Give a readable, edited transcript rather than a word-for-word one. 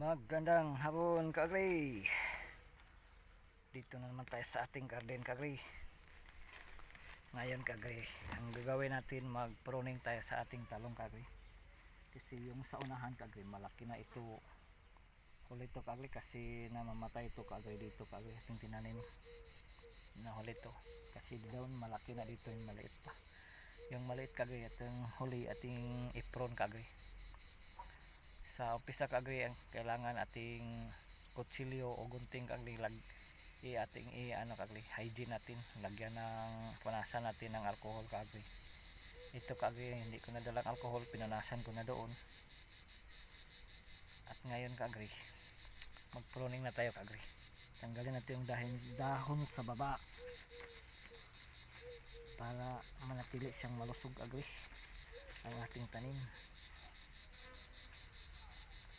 Magandang hapon kagri. Dito na naman tayo sa ating garden kagri. Ngayon kagri, ang gagawin natin, mag-pruning tayo sa ating talong kagri. Kasi yung sa unahan kagri, malaki na ito. Huli ito kagri kasi namamatay ito kagri dito kagri. Ating tinanim na huli ito. Kasi doon malaki na, dito yung maliit pa. Yung maliit kagri, itong huli ating i-prune kagri. Sa umpisa kagri, ang kailangan ating kutsilyo o gunting kagri ating ano kagri, hygiene natin, lagyan ng punasan natin ng alcohol kagri. Ito kagri, hindi ko na dalang alcohol, pinunasan ko na doon. At ngayon kagri, mag pruning na tayo kagri. Tanggalin natin yung dahon sa baba para manatili siyang malusog kagri ang ating tanim.